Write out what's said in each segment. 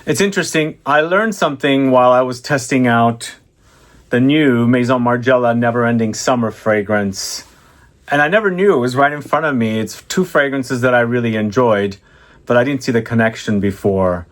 It's interesting. I learned something while I was testing out the new Maison Margiela Never Ending Summer fragrance. And I never knew. It was right in front of me. It's two fragrances that I really enjoyed, but I didn't see the connection before.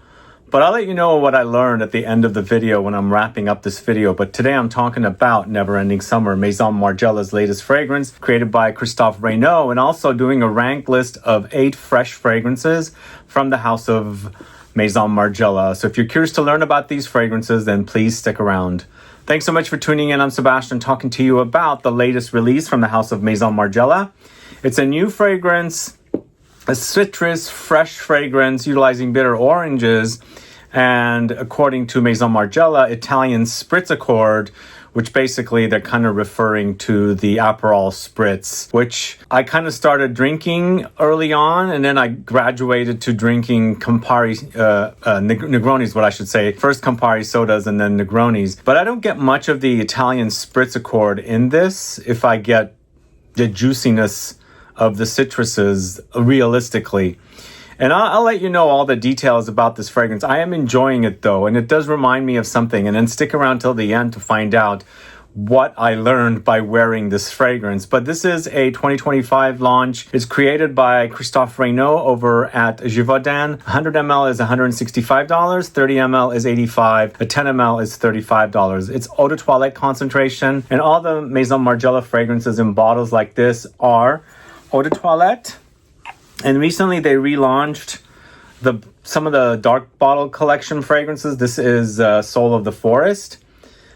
But I'll let you know what I learned at the end of the video when I'm wrapping up this video. But today I'm talking about Never Ending Summer, Maison Margiela's latest fragrance, created by Christophe Reynaud, and also doing a rank list of 8 fresh fragrances from the house of Maison Margiela. So if you're curious to learn about these fragrances, then please stick around. Thanks so much for tuning in. I'm Sebastian, talking to you about the latest release from the house of Maison Margiela. It's a new fragrance, a citrus, fresh fragrance utilizing bitter oranges, and according to Maison Margiela, Italian spritz accord, which basically they're kind of referring to the Aperol spritz, which I kind of started drinking early on, and then I graduated to drinking Campari, Negronis, what I should say. First Campari sodas and then Negronis. But I don't get much of the Italian spritz accord in this if I get the juiciness of the citruses realistically. And I'll let you know all the details about this fragrance. I am enjoying it though, and it does remind me of something. And then stick around till the end to find out what I learned by wearing this fragrance. But this is a 2025 launch. It's created by Christophe Reynaud over at Givaudan. 100 ml is $165, 30 ml is $85, a 10 ml is $35. It's eau de toilette concentration, and all the Maison Margiela fragrances in bottles like this are eau de toilette. And recently they relaunched some of the dark bottle collection fragrances. This is Soul of the Forest.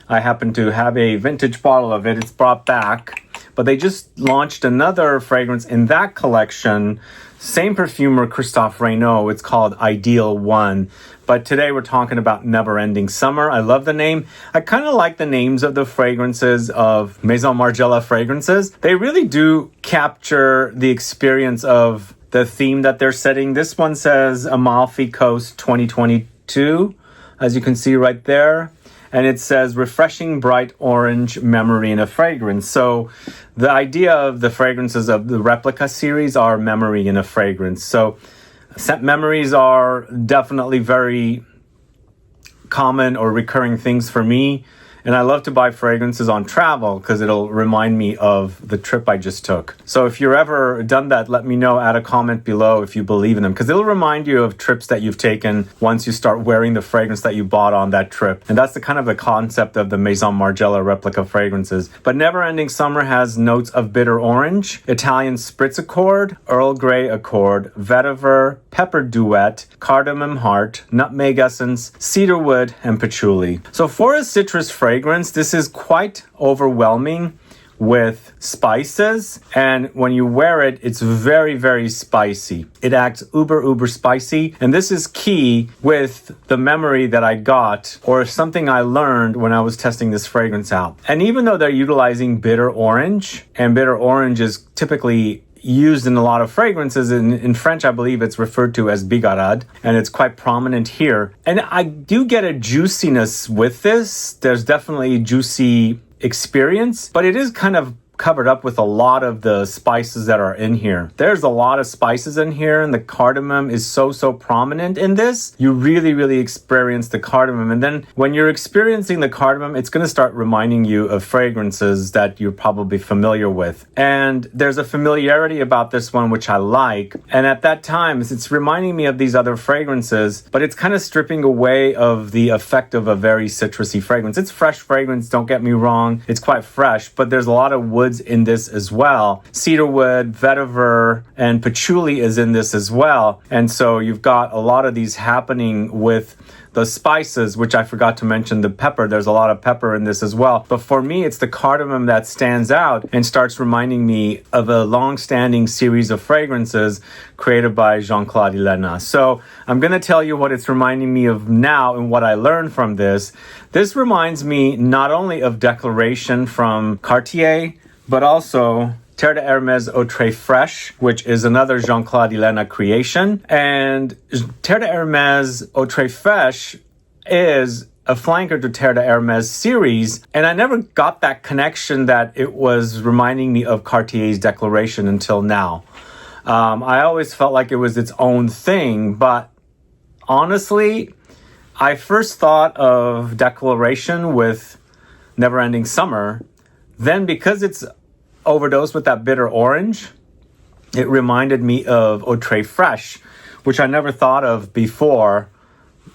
I happen to have a vintage bottle of it. It's brought back. But they just launched another fragrance in that collection. Same perfumer, Christophe Reynaud. It's called Ideal One. But today we're talking about Never Ending Summer. I love the name. I kind of like the names of the fragrances of Maison Margiela fragrances. They really do capture the experience of the theme that they're setting. This one says Amalfi Coast 2022, as you can see right there. And it says refreshing bright orange memory in a fragrance. So the idea of the fragrances of the Replica series are memory in a fragrance. So scent memories are definitely very common or recurring things for me. And I love to buy fragrances on travel because it'll remind me of the trip I just took. So if you're ever done that, let me know, add a comment below if you believe in them, because it'll remind you of trips that you've taken once you start wearing the fragrance that you bought on that trip. And that's the kind of the concept of the Maison Margiela Replica fragrances. But Never Ending Summer has notes of bitter orange, Italian spritz accord, Earl Grey accord, vetiver, pepper duet, cardamom heart, nutmeg essence, cedar wood, and patchouli. So for a citrus fragrance, this is quite overwhelming with spices, and when you wear it, it's very, very spicy. It acts uber spicy, and this is key with the memory that I got or something I learned when I was testing this fragrance out. And even though they're utilizing bitter orange, and bitter orange is typically used in a lot of fragrances. In French, I believe it's referred to as bigarade, and it's quite prominent here. And I do get a juiciness with this. There's definitely juicy experience, but it is kind of covered up with a lot of the spices that are in here. There's a lot of spices in here, and the cardamom is so prominent in this. You really experience the cardamom, and then when you're experiencing the cardamom, it's going to start reminding you of fragrances that you're probably familiar with. And there's a familiarity about this one which I like, and at that time it's reminding me of these other fragrances, but it's kind of stripping away of the effect of a very citrusy fragrance. It's fresh fragrance, don't get me wrong, it's quite fresh, but there's a lot of wood in this as well. Cedarwood, vetiver, and patchouli is in this as well. And so you've got a lot of these happening with the spices, which I forgot to mention the pepper. There's a lot of pepper in this as well. But for me, it's the cardamom that stands out and starts reminding me of a long-standing series of fragrances created by Jean-Claude Ylena. So I'm going to tell you what it's reminding me of now and what I learned from this. This reminds me not only of Declaration from Cartier, but also Terre de Hermès Eau Très Fraîche, which is another Jean-Claude Ylena creation. And Terre de Hermès Eau Très Fraîche is a flanker to Terre de Hermès series, and I never got that connection that it was reminding me of Cartier's Declaration until now. I always felt like it was its own thing, but honestly, I first thought of Declaration with Never Ending Summer. Then because it's overdosed with that bitter orange, it reminded me of Eau Très Fraîche, which I never thought of before.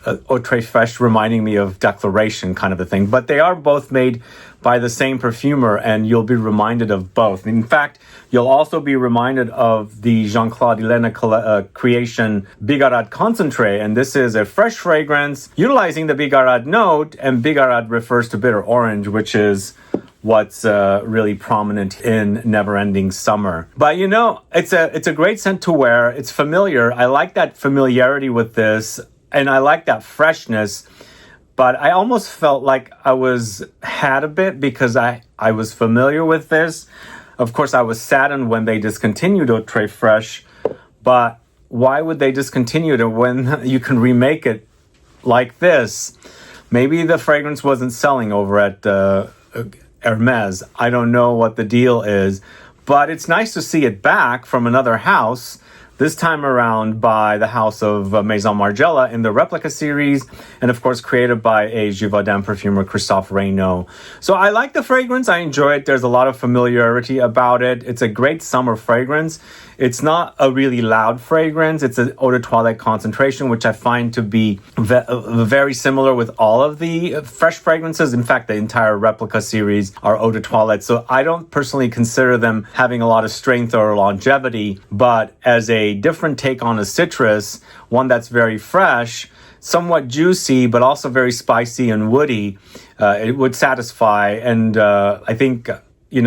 Eau Très Fraîche reminding me of Declaration kind of a thing. But they are both made by the same perfumer, and you'll be reminded of both. In fact, you'll also be reminded of the Jean-Claude Ylang creation Bigarade Concentree, and this is a fresh fragrance utilizing the Bigarade note, and Bigarade refers to bitter orange, which is what's really prominent in Never Ending Summer. But you know, it's a great scent to wear. It's familiar. I like that familiarity with this, and I like that freshness. But I almost felt like I had a bit because I was familiar with this. Of course, I was saddened when they discontinued Eau Très Fraîche, but why would they discontinue it when you can remake it like this? Maybe the fragrance wasn't selling over at Hermes. I don't know what the deal is, but it's nice to see it back from another house, this time around by the house of Maison Margiela in the Replica series, and of course created by a Givaudan perfumer, Christophe Reynaud. So I like the fragrance, I enjoy it, there's a lot of familiarity about it. It's a great summer fragrance. It's not a really loud fragrance. It's an eau de toilette concentration, which I find to be very similar with all of the fresh fragrances. In fact, the entire Replica series are eau de toilette. So I don't personally consider them having a lot of strength or longevity, but as a different take on a citrus, one that's very fresh, somewhat juicy, but also very spicy and woody, it would satisfy, and I think,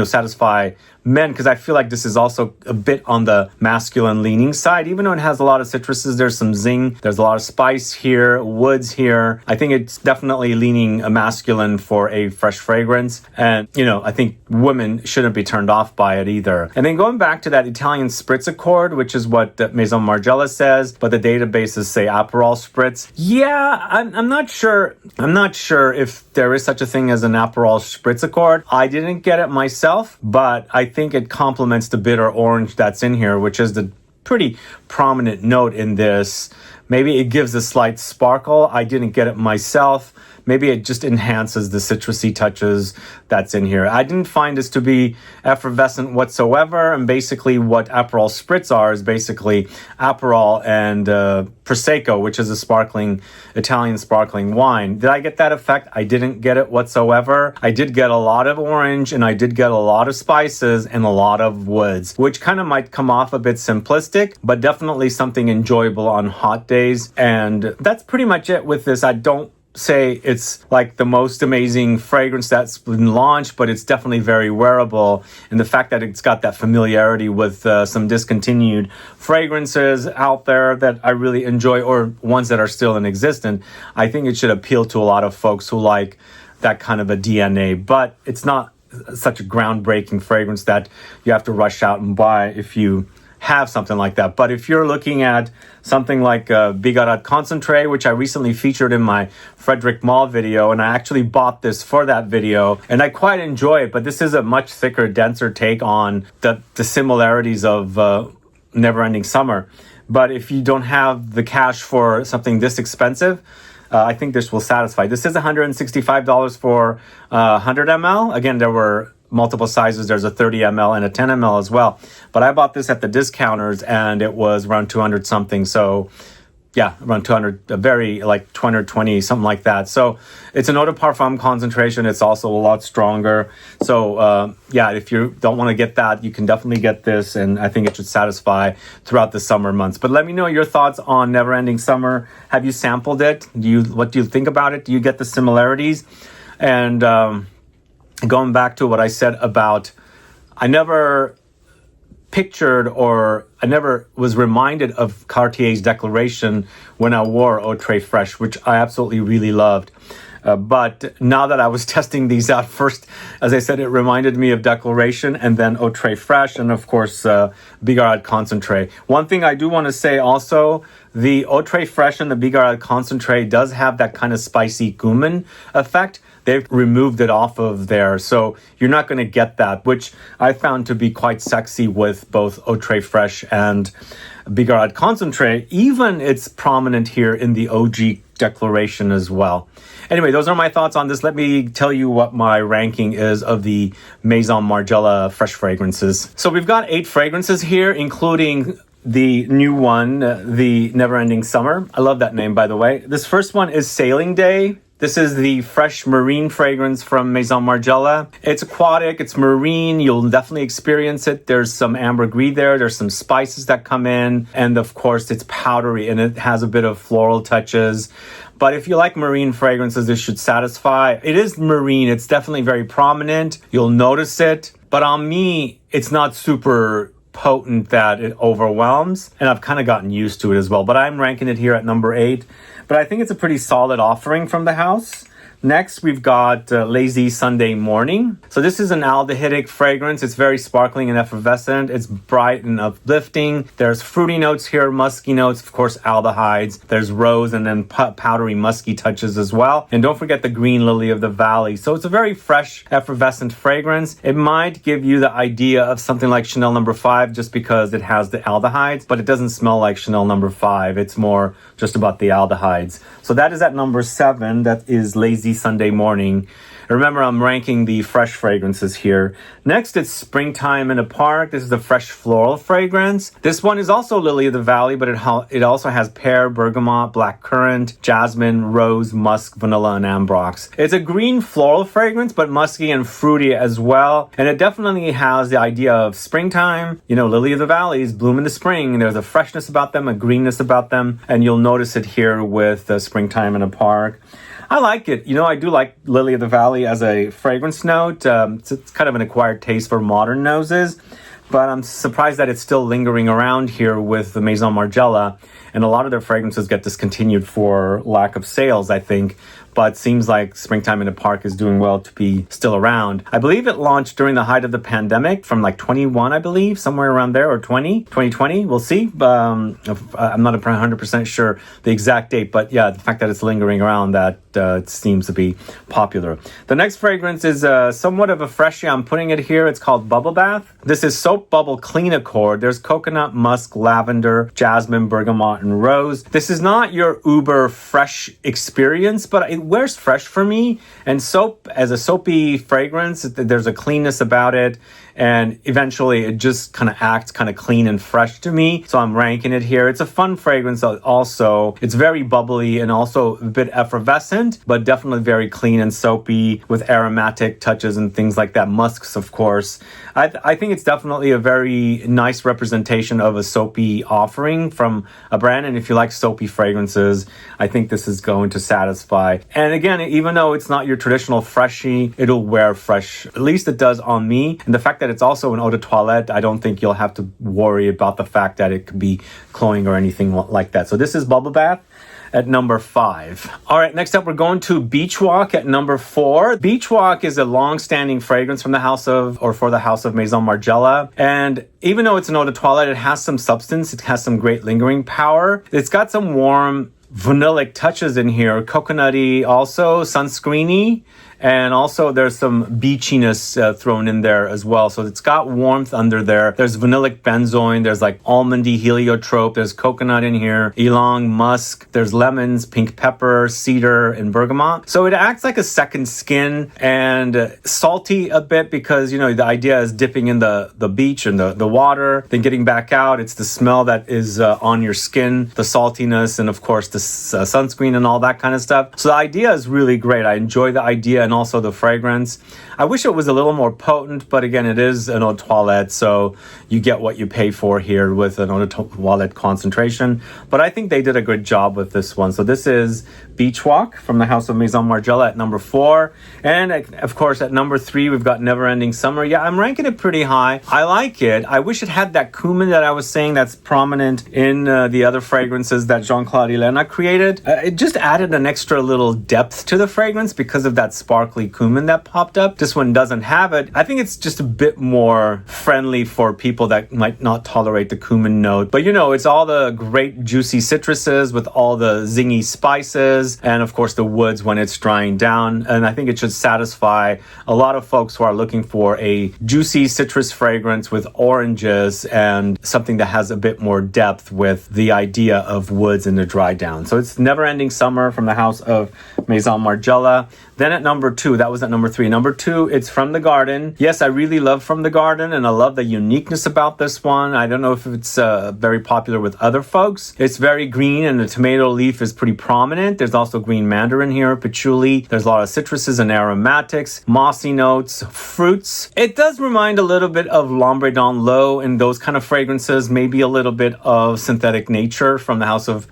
satisfy men, because I feel like this is also a bit on the masculine leaning side. Even though it has a lot of citruses, there's some zing, there's a lot of spice here, woods here. I think it's definitely leaning masculine for a fresh fragrance. And, I think women shouldn't be turned off by it either. And then going back to that Italian spritz accord, which is what Maison Margiela says, but the databases say Aperol spritz. Yeah, I'm not sure. I'm not sure if there is such a thing as an Aperol spritz accord. I didn't get it myself, but I think it complements the bitter orange that's in here, which is the pretty prominent note in this. Maybe it gives a slight sparkle. I didn't get it myself. Maybe it just enhances the citrusy touches that's in here. I didn't find this to be effervescent whatsoever. And basically what Aperol Spritz are is basically Aperol and Prosecco, which is a Italian sparkling wine. Did I get that effect? I didn't get it whatsoever. I did get a lot of orange, and I did get a lot of spices and a lot of woods, which kind of might come off a bit simplistic, but definitely something enjoyable on hot days. And that's pretty much it with this. I don't say it's like the most amazing fragrance that's been launched, but it's definitely very wearable. And the fact that it's got that familiarity with some discontinued fragrances out there that I really enjoy, or ones that are still in existence, I think it should appeal to a lot of folks who like that kind of a DNA. But it's not such a groundbreaking fragrance that you have to rush out and buy if you have something like that. But if you're looking at something like Bigarade Concentree, which I recently featured in my FREDERIC MALLE video, and I actually bought this for that video, and I quite enjoy it, but this is a much thicker, denser take on the similarities of Never Ending Summer. But if you don't have the cash for something this expensive, I think this will satisfy. This is $165 for 100 ml. Again, there were multiple sizes. There's a 30 ml and a 10 ml as well. But I bought this at the discounters, and it was around 200 something. So yeah, around 200, very like 220, something like that. So it's an eau de parfum concentration. It's also a lot stronger. So yeah, if you don't want to get that, you can definitely get this. And I think it should satisfy throughout the summer months. But let me know your thoughts on Never Ending Summer. Have you sampled it? What do you think about it? Do you get the similarities? And going back to what I said about, I never pictured, or I never was reminded of Cartier's Declaration when I wore Eau Très Fraîche, which I absolutely really loved. But now that I was testing these out, first, as I said, it reminded me of Declaration, and then Eau Très Fraîche, and of course, Bigarade Concentree. One thing I do want to say also, the Eau Très Fraîche and the Bigarade Concentree does have that kind of spicy cumin effect. They've removed it off of there, so you're not going to get that, which I found to be quite sexy with both Eau Très Fraîche and Bigarade Concentree. Even it's prominent here in the OG declaration as well. Anyway, those are my thoughts on this. Let me tell you what my ranking is of the Maison Margiela fresh fragrances. So we've got 8 fragrances here, including the new one, the Never Ending Summer. I love that name, by the way. This first one is Sailing Day. This is the fresh marine fragrance from Maison Margiela. It's aquatic, it's marine, you'll definitely experience it. There's some ambergris there, there's some spices that come in, and of course it's powdery and it has a bit of floral touches. But if you like marine fragrances, this should satisfy. It is marine, it's definitely very prominent, you'll notice it. But on me, it's not super potent that it overwhelms, and I've kind of gotten used to it as well. But I'm ranking it here at number 8. But I think it's a pretty solid offering from the house. Next, we've got Lazy Sunday Morning. So this is an aldehydic fragrance. It's very sparkling and effervescent. It's bright and uplifting. There's fruity notes here, musky notes, of course, aldehydes. There's rose and then powdery musky touches as well. And don't forget the green lily of the valley. So it's a very fresh, effervescent fragrance. It might give you the idea of something like Chanel No. 5 just because it has the aldehydes, but it doesn't smell like Chanel No. 5. It's more just about the aldehydes. So that is at number 7. That is Lazy Sunday Morning. Remember, I'm ranking the fresh fragrances here. Next, it's Springtime in a Park. This is a fresh floral fragrance. This one is also Lily of the Valley, but it also has pear, bergamot, blackcurrant, jasmine, rose, musk, vanilla, and ambrox. It's a green floral fragrance, but musky and fruity as well. And it definitely has the idea of springtime. You know, Lily of the Valleys bloom in the spring. There's a freshness about them, a greenness about them. And you'll notice it here with Springtime in a Park. I like it. You know, I do like Lily of the Valley as a fragrance note. It's kind of an acquired taste for modern noses, but I'm surprised that it's still lingering around here with the Maison Margiela, and a lot of their fragrances get discontinued for lack of sales, I think. But seems like Springtime in the Park is doing well to be still around. I believe it launched during the height of the pandemic from like 21, I believe, somewhere around there, or 2020. We'll see. I'm not 100% sure the exact date, but yeah, the fact that it's lingering around, that it seems to be popular. The next fragrance is somewhat of a freshie. I'm putting it here. It's called Bubble Bath. This is Soap Bubble Clean Accord. There's coconut, musk, lavender, jasmine, bergamot, and rose. This is not your uber fresh experience, but it wears fresh for me. And soap, as a soapy fragrance, there's a cleanness about it, and eventually it just kind of acts kind of clean and fresh to me. So I'm ranking it here. It's a fun fragrance also. It's very bubbly and also a bit effervescent, but definitely very clean and soapy with aromatic touches and things like that. Musks, of course. I think it's definitely a very nice representation of a soapy offering from a brand. And if you like soapy fragrances, I think this is going to satisfy. And again, even though it's not your traditional freshie, it'll wear fresh. At least it does on me. And the fact that it's also an eau de toilette, I don't think you'll have to worry about the fact that it could be cloying or anything like that. So this is Bubble Bath at number 5. All right, next up, we're going to Beach Walk at number 4. Beach Walk is a long-standing fragrance from the house of, or for the house of Maison Margiela. And even though it's an eau de toilette, it has some substance. It has some great lingering power. It's got some warm vanillic touches in here, coconutty, also sunscreeny. And also there's some beachiness thrown in there as well. So it's got warmth under there. There's vanillic benzoin. There's like almondy heliotrope. There's coconut in here. Ylang, musk. There's lemons, pink pepper, cedar, and bergamot. So it acts like a second skin, and salty a bit because, you know, the idea is dipping in the beach and the water, then getting back out. It's the smell that is on your skin, the saltiness, and of course the sunscreen and all that kind of stuff. So the idea is really great. I enjoy the idea and also the fragrance. I wish it was a little more potent, but again, it is an eau de toilette, so you get what you pay for here with an eau de toilette concentration. But I think they did a good job with this one. So this is Beach Walk from the house of Maison Margiela at number 4. And of course, at number 3, we've got Never Ending Summer. Yeah, I'm ranking it pretty high. I like it. I wish it had that cumin that I was saying that's prominent in the other fragrances that Jean-Claude Ylena created. It just added an extra little depth to the fragrance because of that sparkly cumin that popped up. This one doesn't have it. I think it's just a bit more friendly for people that might not tolerate the cumin note. But you know, it's all the great juicy citruses with all the zingy spices. fragrances, and of course the woods when it's drying down. And I think it should satisfy a lot of folks who are looking for a juicy citrus fragrance with oranges and something that has a bit more depth with the idea of woods in the dry down. So it's Never Ending Summer from the house of Maison Margiela. Then at number 2, that was at number 3. Number 2, it's From the Garden. Yes, I really love From the Garden, and I love the uniqueness about this one. I don't know if it's very popular with other folks. It's very green, and the tomato leaf is pretty prominent. There's also green mandarin here, patchouli. There's a lot of citruses and aromatics, mossy notes, fruits. It does remind a little bit of L'Ombre Dans l'Eau and those kind of fragrances, maybe a little bit of Synthetic Nature from the house of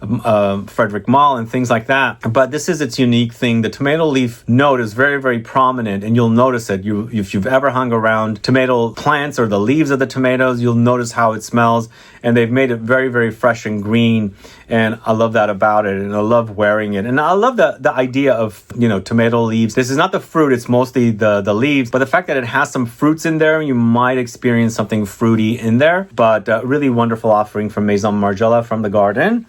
Frederic Malle and things like that. But this is its unique thing. The tomato leaf note is very, very prominent, and you'll notice it. If you've ever hung around tomato plants or the leaves of the tomatoes, you'll notice how it smells, and they've made it very, very fresh and green, and I love that about it, and I love wearing it. And I love the idea of, tomato leaves. This is not the fruit, it's mostly the leaves, but the fact that it has some fruits in there, you might experience something fruity in there. But really wonderful offering from Maison Margiela From the Garden.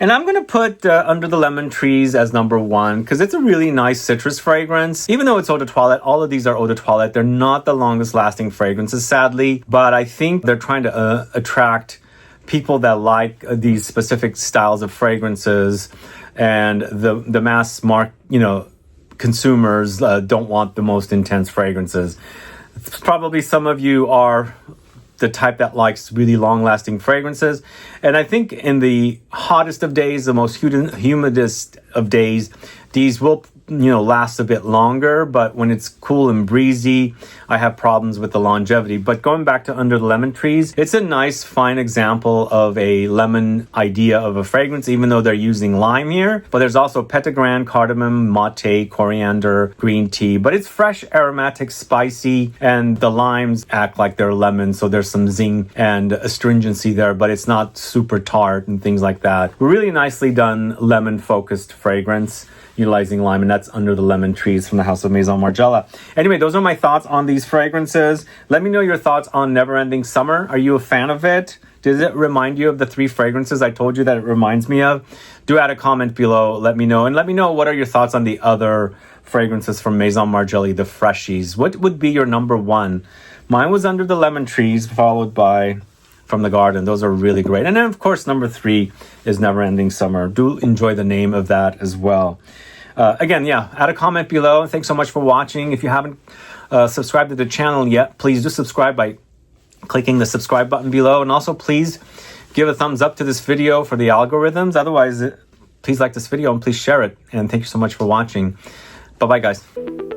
And I'm going to put Under the Lemon Trees as number 1 because it's a really nice citrus fragrance. Even though it's eau de toilette, all of these are eau de toilette. They're not the longest lasting fragrances, sadly, but I think they're trying to attract people that like these specific styles of fragrances, and the mass consumers don't want the most intense fragrances. Probably some of you are the type that likes really long-lasting fragrances, and I think in the hottest of days, the most humidest of days, these will last a bit longer. But when it's cool and breezy, I have problems with the longevity. But going back to Under the Lemon Trees, it's a nice, fine example of a lemon idea of a fragrance, even though they're using lime here. But there's also petitgrain, cardamom, mate, coriander, green tea. But it's fresh, aromatic, spicy, and the limes act like they're lemons, so there's some zing and astringency there, but it's not super tart and things like that. Really nicely done lemon-focused fragrance utilizing lime, and that's Under the Lemon Trees from the house of Maison Margiela. Anyway, those are my thoughts on these fragrances. Let me know your thoughts on Never Ending Summer. Are you a fan of it? Does it remind you of the 3 fragrances I told you that it reminds me of? Do add a comment below. Let me know. And let me know what are your thoughts on the other fragrances from Maison Margiela, the freshies. What would be your number 1? Mine was Under the Lemon Trees, followed by From the Garden. Those are really great. And then, of course, number 3 is Never Ending Summer. Do enjoy the name of that as well. Again, add a comment below. Thanks so much for watching. If you haven't subscribed to the channel yet, please do subscribe by clicking the subscribe button below. And also, please give a thumbs up to this video for the algorithms. Otherwise, please like this video and please share it. And thank you so much for watching. Bye-bye, guys.